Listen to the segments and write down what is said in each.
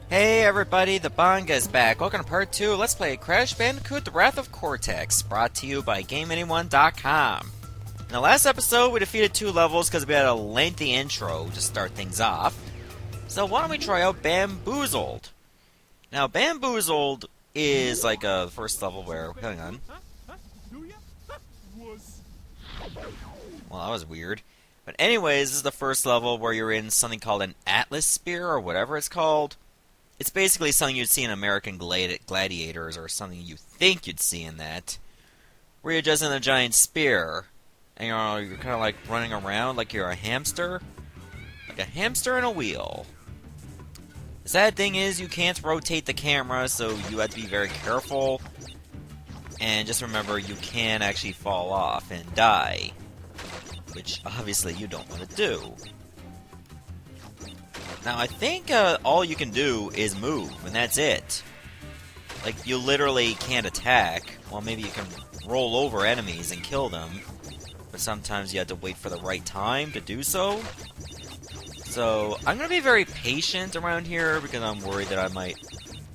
Hey everybody, the Banga is back. Welcome to part 2. Let's play Crash Bandicoot: The Wrath of Cortex, brought to you by GameAnyone.com. In the last episode, we defeated 2 levels because we had a lengthy intro to start things off. So why don't we try out Bamboozled? Now, Bamboozled is like the first level where... Hang on. Well, that was weird. But anyways, this is the first level where you're in something called an Atlasphere, or whatever it's called. It's basically something you'd see in American Gladiators, or something you think you'd see in that. Where you're just in a giant spear, and you're kind of like running around like you're a hamster. Like a hamster in a wheel. The sad thing is you can't rotate the camera, so you have to be very careful. And just remember, you can actually fall off and die. Which, obviously, you don't want to do. Now, I think all you can do is move, and that's it. Like, you literally can't attack. Well, maybe you can roll over enemies and kill them. But sometimes you have to wait for the right time to do so. So, I'm going to be very patient around here, because I'm worried that I might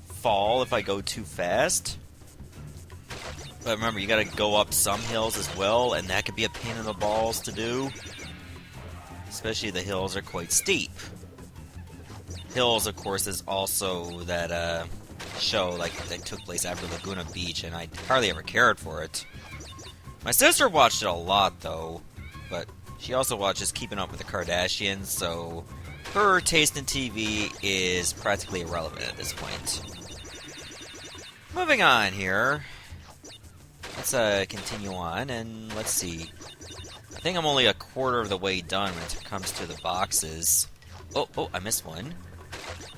fall if I go too fast. But remember, you gotta go up some hills as well, and that could be a pain in the balls to do. Especially the hills are quite steep. Hills, of course, is also that show like that took place after Laguna Beach, and I hardly ever cared for it. My sister watched it a lot, though, but she also watches Keeping Up with the Kardashians, so her taste in TV is practically irrelevant at this point. Moving on here. Let's continue on, and let's see. I think I'm only a quarter of the way done when it comes to the boxes. Oh, I missed one.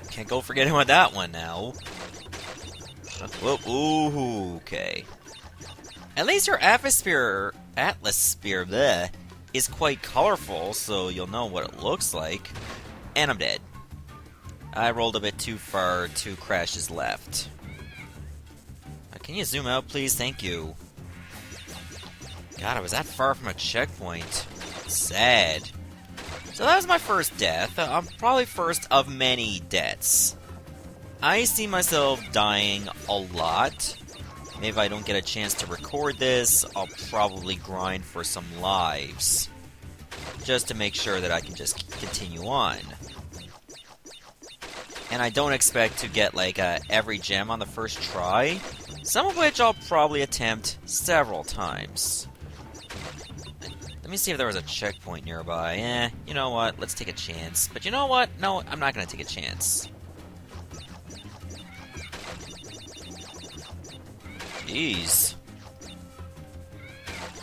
Can't go forgetting about that one now. Ooh, okay. At least your Atlasphere bleh, is quite colorful, so you'll know what it looks like. And I'm dead. I rolled a bit too far, 2 crashes left. Can you zoom out, please? Thank you. God, I was that far from a checkpoint. Sad. So that was my first death. I'm probably first of many deaths. I see myself dying a lot. Maybe if I don't get a chance to record this, I'll probably grind for some lives. Just to make sure that I can just continue on. And I don't expect to get like every gem on the first try. Some of which I'll probably attempt several times. Let me see if there was a checkpoint nearby. You know what? Let's take a chance. But you know what? No, I'm not going to take a chance. Jeez.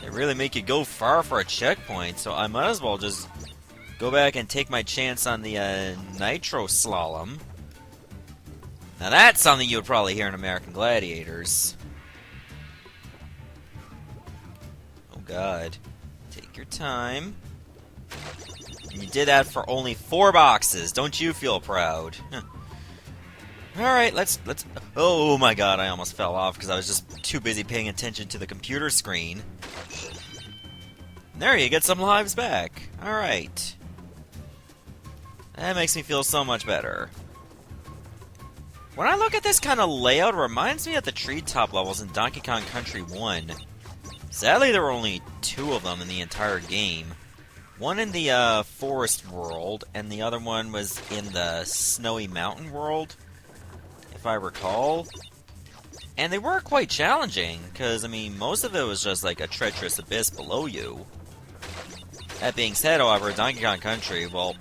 They really make you go far for a checkpoint, so I might as well just go back and take my chance on the Nitro Slalom. Now that's something you would probably hear in American Gladiators. Oh god. Take your time. And you did that for only 4 boxes. Don't you feel proud? Alright, let's... Oh my god, I almost fell off because I was just too busy paying attention to the computer screen. There, you get some lives back. Alright. That makes me feel so much better. When I look at this kind of layout, it reminds me of the treetop levels in Donkey Kong Country 1. Sadly, there were only 2 of them in the entire game. One in the forest world, and the other one was in the snowy mountain world, if I recall. And they were quite challenging, because, I mean, most of it was just like a treacherous abyss below you. That being said, however, Donkey Kong Country, well,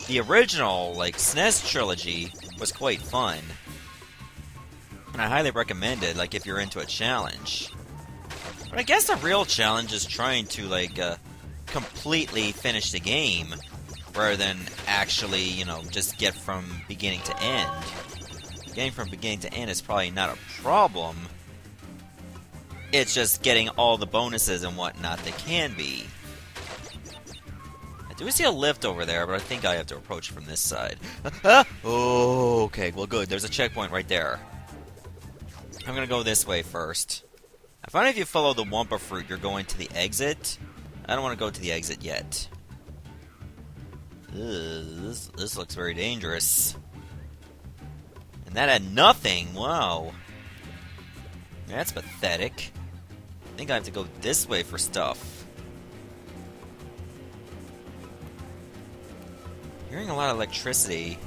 the original, like, SNES trilogy was quite fun. And I highly recommend it, like, if you're into a challenge. But I guess the real challenge is trying to, like, completely finish the game, rather than actually, you know, just get from beginning to end. Getting from beginning to end is probably not a problem. It's just getting all the bonuses and whatnot that can be. I do see a lift over there, but I think I have to approach from this side. Oh, okay, well good, there's a checkpoint right there. I'm gonna go this way first. I find if you follow the Wumpa Fruit, you're going to the exit. I don't want to go to the exit yet. Ugh, this looks very dangerous. And that had nothing. Wow. That's pathetic. I think I have to go this way for stuff. Hearing a lot of electricity.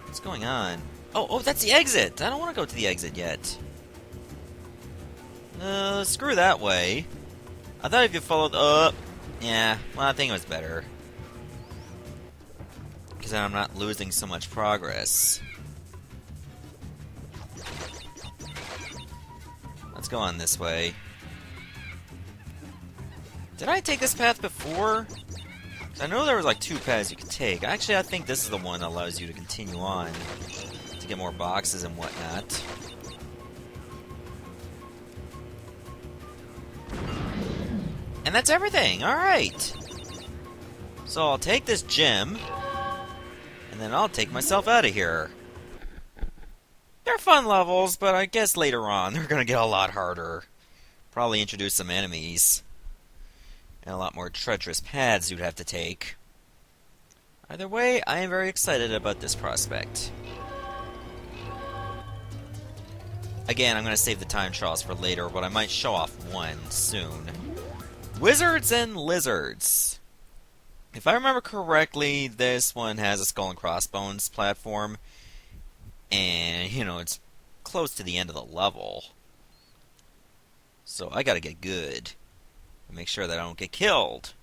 What's going on? Oh, that's the exit! I don't want to go to the exit yet. Screw that way. I thought if you followed up... Yeah, well, I think it was better. Because then I'm not losing so much progress. Let's go on this way. Did I take this path before? I know there was like 2 paths you could take. Actually, I think this is the one that allows you to continue on to get more boxes and whatnot. And that's everything! Alright! So I'll take this gem, and then I'll take myself out of here. They're fun levels, but I guess later on they're gonna get a lot harder. Probably introduce some enemies. And a lot more treacherous paths you'd have to take. Either way, I am very excited about this prospect. Again, I'm going to save the time trials for later, but I might show off one soon. Wizards and Lizards. If I remember correctly, this one has a skull and crossbones platform. And, you know, it's close to the end of the level. So I gotta get good. Make sure that I don't get killed.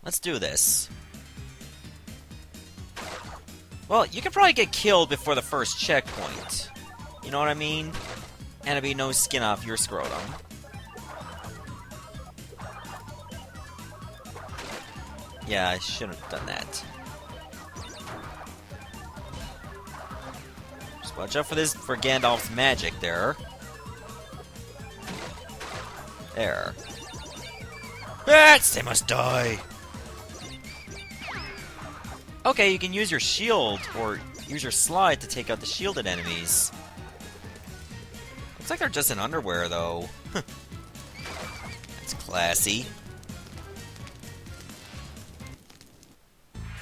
Let's do this. Well, you can probably get killed before the first checkpoint. You know what I mean? And it'd be no skin off your scrotum. Yeah, I shouldn't have done that. Just watch out for Gandalf's magic there. There. Bats! They must die! Okay, you can use your shield, or use your slide to take out the shielded enemies. Looks like they're just in underwear, though. That's classy.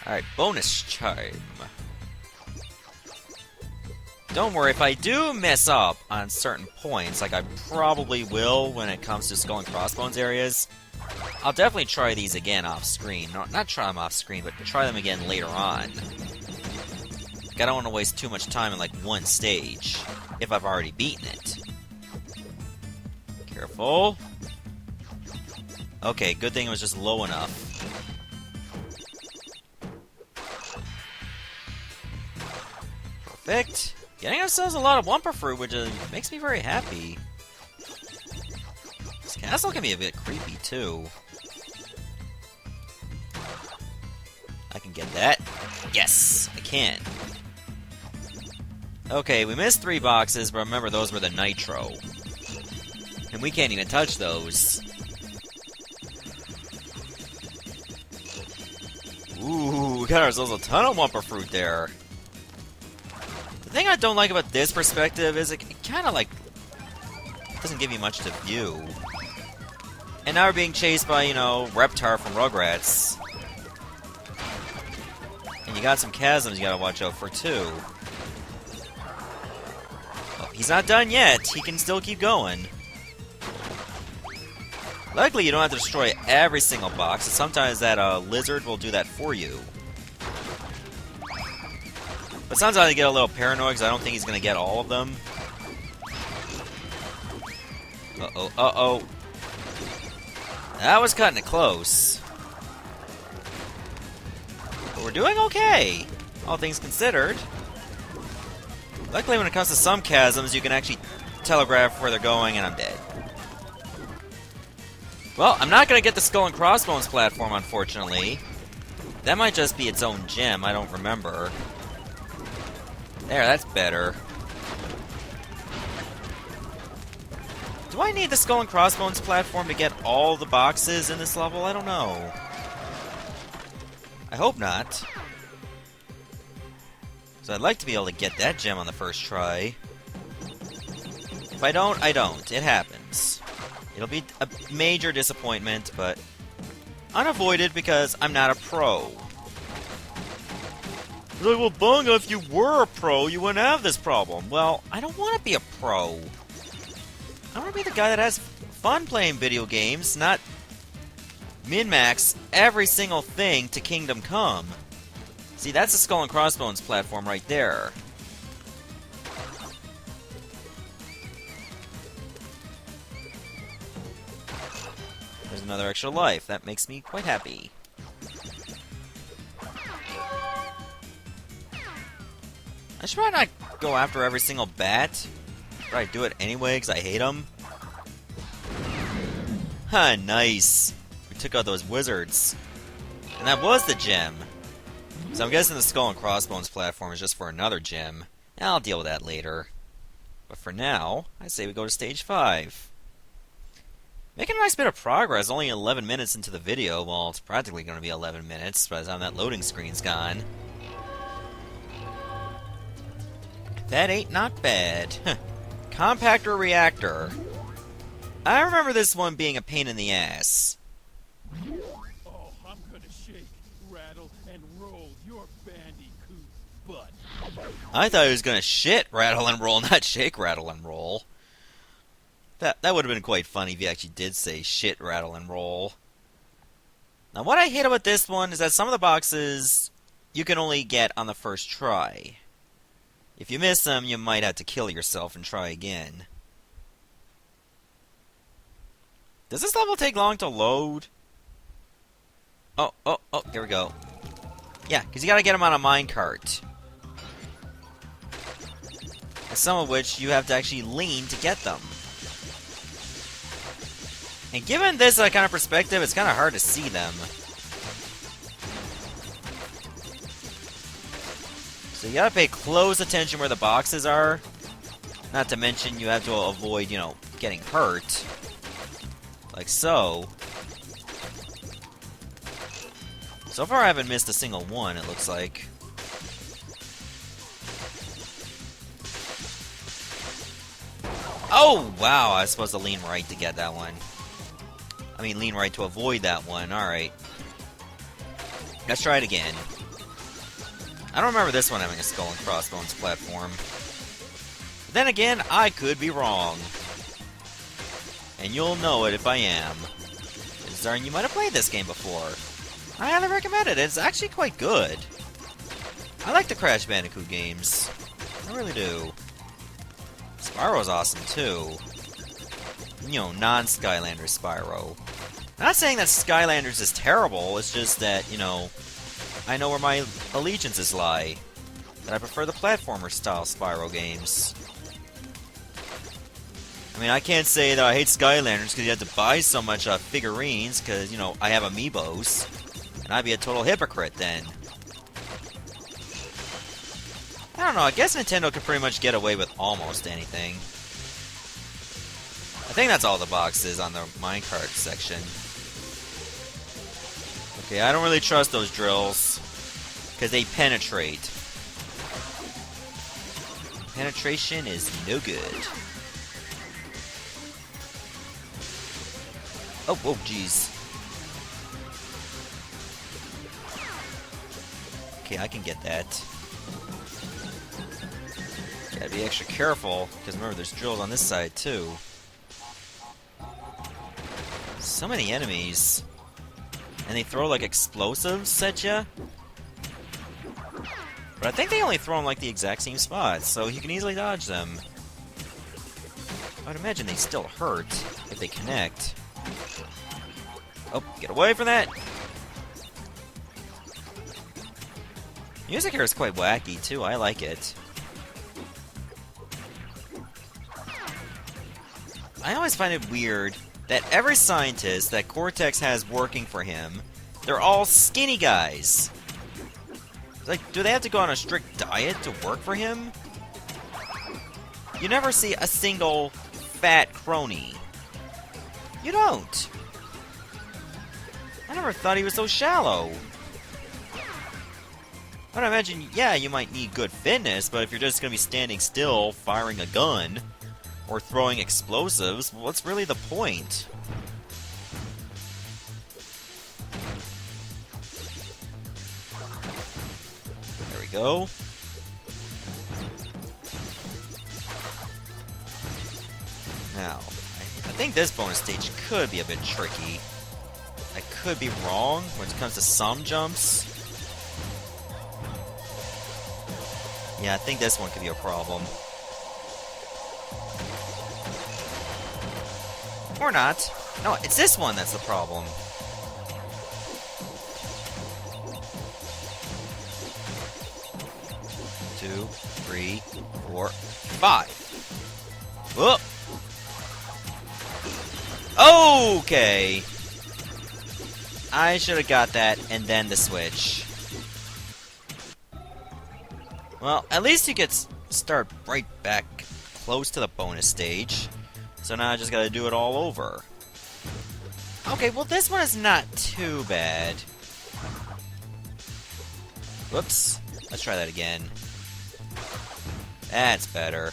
Alright, bonus chime. Don't worry, if I do mess up on certain points, like I probably will when it comes to Skull and Crossbones areas, I'll definitely try these again off-screen. Not try them off-screen, but try them again later on. Like, I don't want to waste too much time in, like, one stage, if I've already beaten it. Careful. Okay, good thing it was just low enough. Perfect. Getting ourselves a lot of Wumpa Fruit, which makes me very happy. This castle can be a bit creepy, too. I can get that. Yes, I can. Okay, we missed 3 boxes, but remember those were the Nitro. And we can't even touch those. Ooh, we got ourselves a ton of Wumpa Fruit there. The thing I don't like about this perspective is it kind of like doesn't give you much to view. And now we're being chased by, you know, Reptar from Rugrats. And you got some chasms you gotta watch out for, too. Oh, he's not done yet. He can still keep going. Luckily, you don't have to destroy every single box. Sometimes that lizard will do that for you. But sometimes I get a little paranoid because I don't think he's going to get all of them. Uh-oh, uh-oh. That was cutting it close. But we're doing okay, all things considered. Luckily, when it comes to some chasms, you can actually telegraph where they're going, and I'm dead. Well, I'm not going to get the Skull and Crossbones platform, unfortunately. That might just be its own gem, I don't remember. There, that's better. Do I need the Skull and Crossbones platform to get all the boxes in this level? I don't know. I hope not. So I'd like to be able to get that gem on the first try. If I don't, I don't. It happens. It'll be a major disappointment, but unavoided because I'm not a pro. You're like, well, Bunga, if you were a pro, you wouldn't have this problem. Well, I don't want to be a pro. I want to be the guy that has fun playing video games, not min-max every single thing to Kingdom Come. See, that's the Skull and Crossbones platform right there. There's another extra life. That makes me quite happy. I should probably not go after every single bat. Probably do it anyway, because I hate them. Huh, nice. We took out those wizards. And that was the gem. So I'm guessing the Skull and Crossbones platform is just for another gem. I'll deal with that later. But for now, I say we go to stage 5. Making a nice bit of progress, only 11 minutes into the video. Well, it's practically going to be 11 minutes by the time that loading screen's gone. That ain't not bad. Compactor Reactor. I remember this one being a pain in the ass. Oh, I'm gonna shake, rattle, and roll your Bandicoot butt. I thought he was gonna shit, rattle, and roll, not shake, rattle, and roll. That would have been quite funny if he actually did say shit, rattle, and roll. Now, what I hate about this one is that some of the boxes you can only get on the first try. If you miss them, you might have to kill yourself and try again. Does this level take long to load? Oh, here we go. Yeah, because you gotta get them on a minecart. Some of which you have to actually lean to get them. And given this kind of perspective, it's kind of hard to see them. So you gotta pay close attention where the boxes are. Not to mention you have to avoid, getting hurt. Like so. So far I haven't missed a single one, it looks like. Oh, wow, I was supposed to lean right to get that one. I mean, lean right to avoid that one, alright. Let's try it again. I don't remember this one having a Skull and Crossbones platform. But then again, I could be wrong. And you'll know it if I am. Zarn, you might have played this game before. I highly recommend it. It's actually quite good. I like the Crash Bandicoot games. I really do. Spyro's awesome, too. Non-Skylanders Spyro. I'm not saying that Skylanders is terrible, it's just that, I know where my allegiances lie. That I prefer the platformer-style Spyro games. I mean, I can't say that I hate Skylanders because you have to buy so much figurines, because, I have amiibos. And I'd be a total hypocrite then. I don't know, I guess Nintendo could pretty much get away with almost anything. I think that's all the boxes on the minecart section. Okay, I don't really trust those drills, because they penetrate. Penetration is no good. Oh, jeez. Okay, I can get that. Gotta be extra careful, because remember, there's drills on this side, too. So many enemies. And they throw, explosives at ya? But I think they only throw them, the exact same spots, so you can easily dodge them. I'd imagine they still hurt if they connect. Oh, get away from that! Music here is quite wacky, too. I like it. I always find it weird that every scientist that Cortex has working for him, they're all skinny guys. Do they have to go on a strict diet to work for him? You never see a single fat crony. You don't. I never thought he was so shallow. I'd imagine, yeah, you might need good fitness, but if you're just going to be standing still, firing a gun, or throwing explosives, what's really the point? There we go. Now, I think this bonus stage could be a bit tricky. I could be wrong when it comes to some jumps. Yeah, I think this one could be a problem. Or not. No, it's this one that's the problem. Two, three, four, five. Whoop! Okay. I should have got that and then the switch. Well, at least you get start right back close to the bonus stage. So now I just gotta do it all over. Okay, well this one is not too bad. Whoops. Let's try that again. That's better.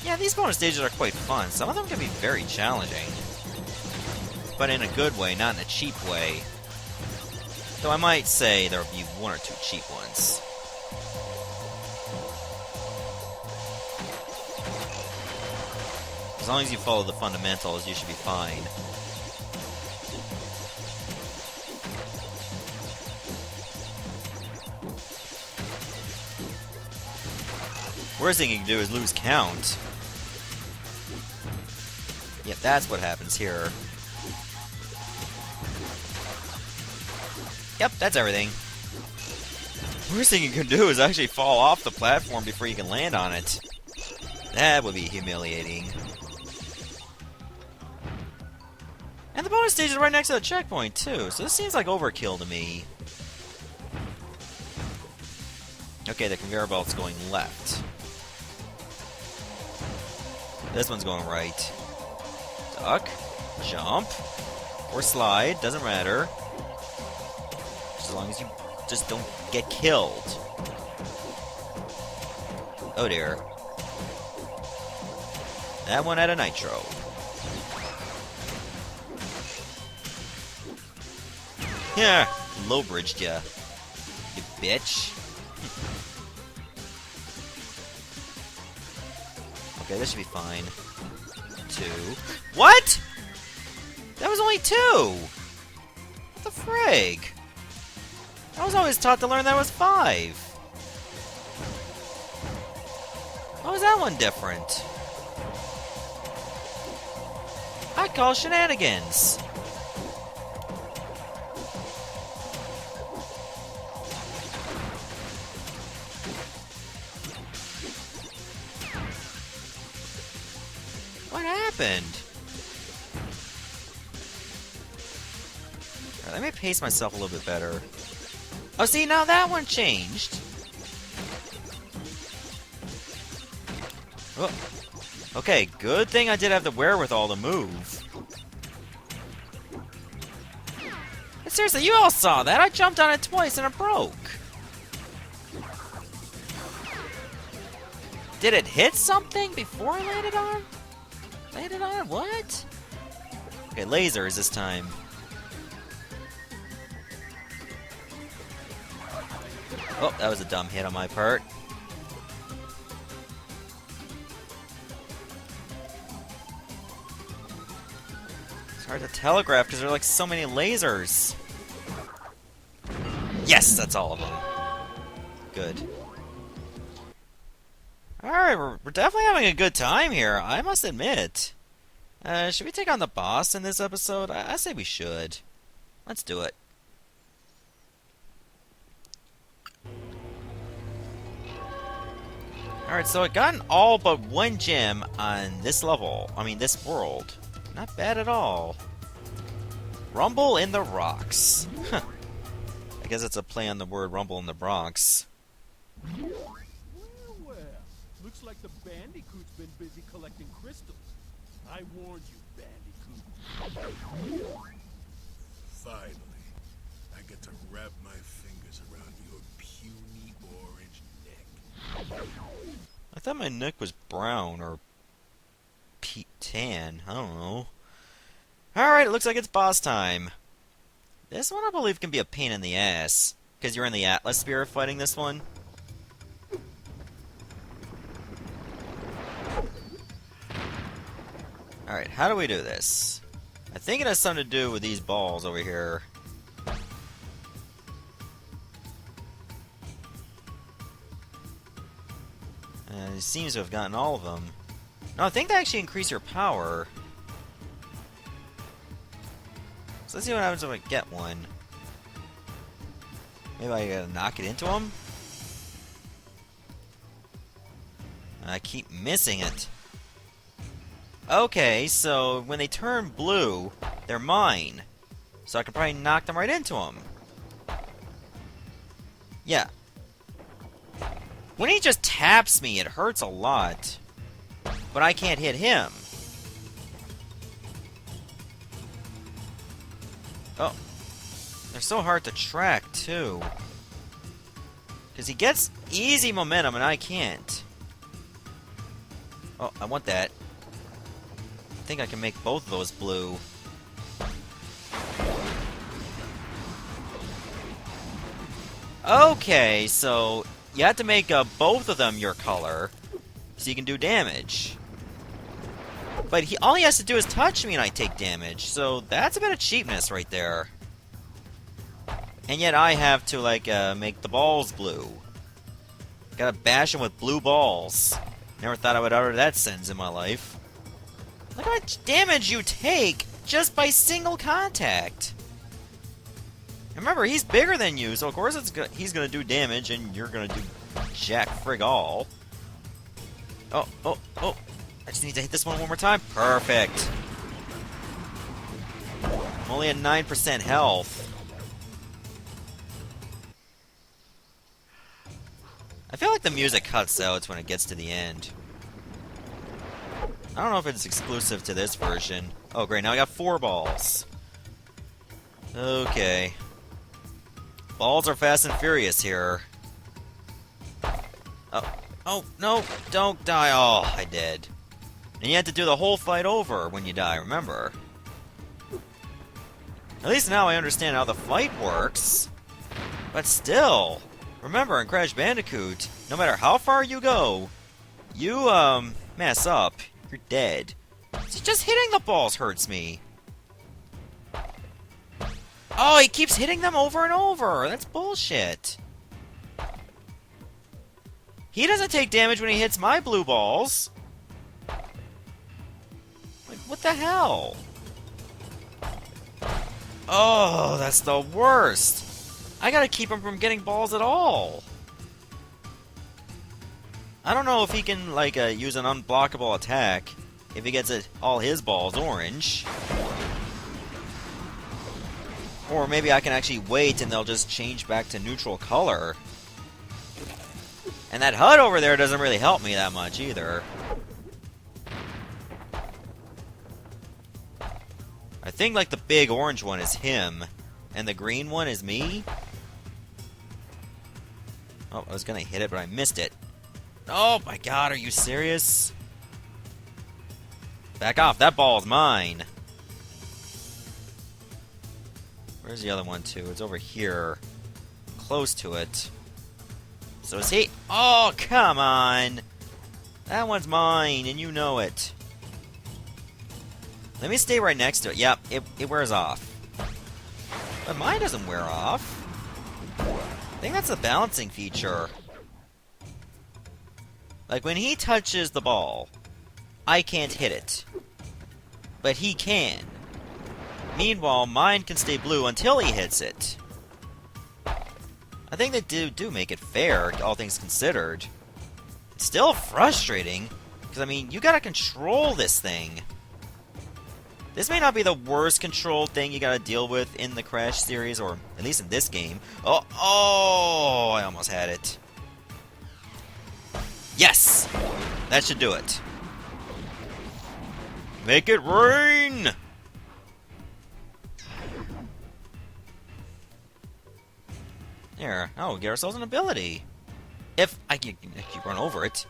Yeah, these bonus stages are quite fun. Some of them can be very challenging. But in a good way, not in a cheap way. Though I might say there will be one or two cheap ones. As long as you follow the fundamentals, you should be fine. Worst thing you can do is lose count. Yep, that's what happens here. Yep, that's everything. Worst thing you can do is actually fall off the platform before you can land on it. That would be humiliating. And the bonus stage is right next to the checkpoint, too, so this seems like overkill to me. Okay, the conveyor belt's going left. This one's going right. Duck, jump, or slide, doesn't matter. As long as you just don't get killed. Oh dear. That one had a nitro. Yeah, low bridged ya, you bitch. Okay, this should be fine. 2. What? That was only 2! What the frig? I was always taught to learn that was 5. How was that one different? I call shenanigans. What happened? Alright, let me pace myself a little bit better. Oh, see, now that one changed. Oh. Okay, good thing I did have the wherewithal to move. But seriously, you all saw that. I jumped on it twice and it broke. Did it hit something before I landed on? Landed on? What? Okay, lasers this time. Oh, that was a dumb hit on my part. It's hard to telegraph because there are like so many lasers. Yes, that's all of them. Good. Alright, we're definitely having a good time here, I must admit. Should we take on the boss in this episode? I say we should. Let's do it. Alright, so I got all but one gem on this level. I mean, this world. Not bad at all. Rumble in the Rocks. Huh. I guess it's a play on the word Rumble in the Bronx. Well, looks like the Bandicoot's been busy collecting crystals. I warned you, Bandicoot. Finally, I get to wrap my fingers around your puny orange neck. I thought my neck was brown or tan. I don't know. Alright, it looks like it's boss time. This one I believe can be a pain in the ass. Because you're in the Atlasphere fighting this one. Alright, how do we do this? I think it has something to do with these balls over here. He seems to have gotten all of them. No, I think they actually increase your power. So let's see what happens if I get one. Maybe I gotta knock it into him? I keep missing it. Okay, so when they turn blue, they're mine. So I can probably knock them right into him. Yeah. When he just taps me, it hurts a lot. But I can't hit him. Oh. They're so hard to track, too. Because he gets easy momentum and I can't. Oh, I want that. I think I can make both of those blue. Okay, so you have to make both of them your color so you can do damage. But all he has to do is touch me and I take damage, so that's a bit of cheapness right there. And yet I have to, like, make the balls blue. Gotta bash him with blue balls. Never thought I would utter that sentence in my life. Look how much damage you take just by single contact. Remember, he's bigger than you, so of course he's gonna do damage, and you're gonna do jack frig all. Oh, oh, oh. I just need to hit this one more time. Perfect. I'm only at 9% health. I feel like the music cuts out when it gets to the end. I don't know if it's exclusive to this version. Oh, great. Now I got 4 balls. Okay. Balls are fast and furious here. Oh. Oh, no. Don't die. Oh, I did. And you have to do the whole fight over when you die, remember? At least now I understand how the fight works. But still, remember in Crash Bandicoot, no matter how far you go, you, mess up, you're dead. So just hitting the balls hurts me. Oh, he keeps hitting them over and over. That's bullshit. He doesn't take damage when he hits my blue balls. Like, what the hell? Oh, that's the worst. I gotta keep him from getting balls at all. I don't know if he can, like, use an unblockable attack if he gets all his balls orange. Or maybe I can actually wait and they'll just change back to neutral color. And that HUD over there doesn't really help me that much either. I think, like, the big orange one is him, and the green one is me. Oh, I was gonna hit it, but I missed it. Oh my god, are you serious? Back off, that ball's mine. Where's the other one, too? It's over here. Close to it. So is he? Oh, come on! That one's mine, and you know it. Let me stay right next to it. Yep, it wears off. But mine doesn't wear off. I think that's a balancing feature. Like, when he touches the ball, I can't hit it. But he can. Meanwhile, mine can stay blue until he hits it. I think they do make it fair, all things considered. It's still frustrating, because, I mean, you gotta control this thing. This may not be the worst control thing you gotta deal with in the Crash series, or at least in this game. Oh, oh! I almost had it. Yes! That should do it. Make it rain! There. Oh, get ourselves an ability. If I can run over it.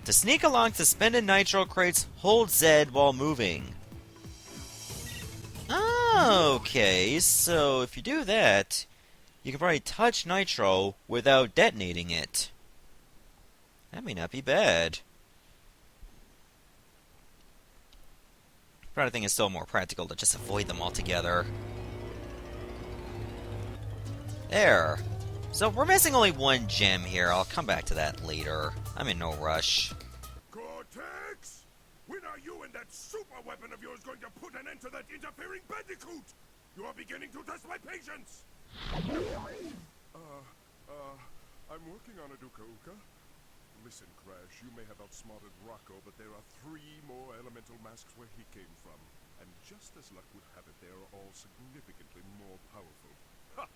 To sneak along suspended nitro crates, hold Z while moving. Okay, so if you do that, you can probably touch Nitro without detonating it. That may not be bad. But I think it's still more practical to just avoid them altogether. There. So we're missing only one gem here. I'll come back to that later. I'm in no rush. Cortex! When are you and that super weapon of yours going to put an end to that interfering Bandicoot? You are beginning to test my patience! I'm working on it, Uka. Listen, Crash, you may have outsmarted Rok-ko, but there are 3 more elemental masks where he came from. And just as luck would have it, they are all significantly more powerful. Ha!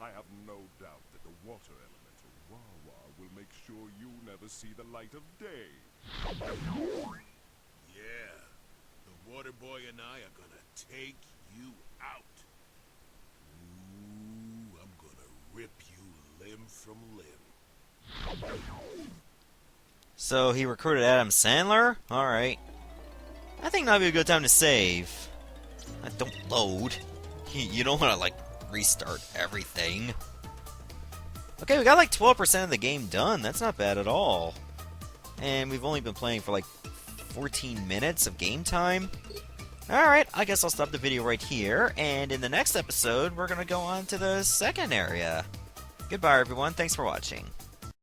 I have no doubt that the water elemental, Wawa, will make sure you never see the light of day. Yeah, the water boy and I are gonna take you out. Ooh, I'm gonna rip you limb from limb. So he recruited Adam Sandler? Alright. I think that'd be a good time to save. Don't load. You don't want to, like, restart everything. Okay, we got like 12% of the game done. That's not bad at all. And we've only been playing for like 14 minutes of game time. Alright, I guess I'll stop the video right here. And in the next episode, we're going to go on to the second area. Goodbye, everyone. Thanks for watching.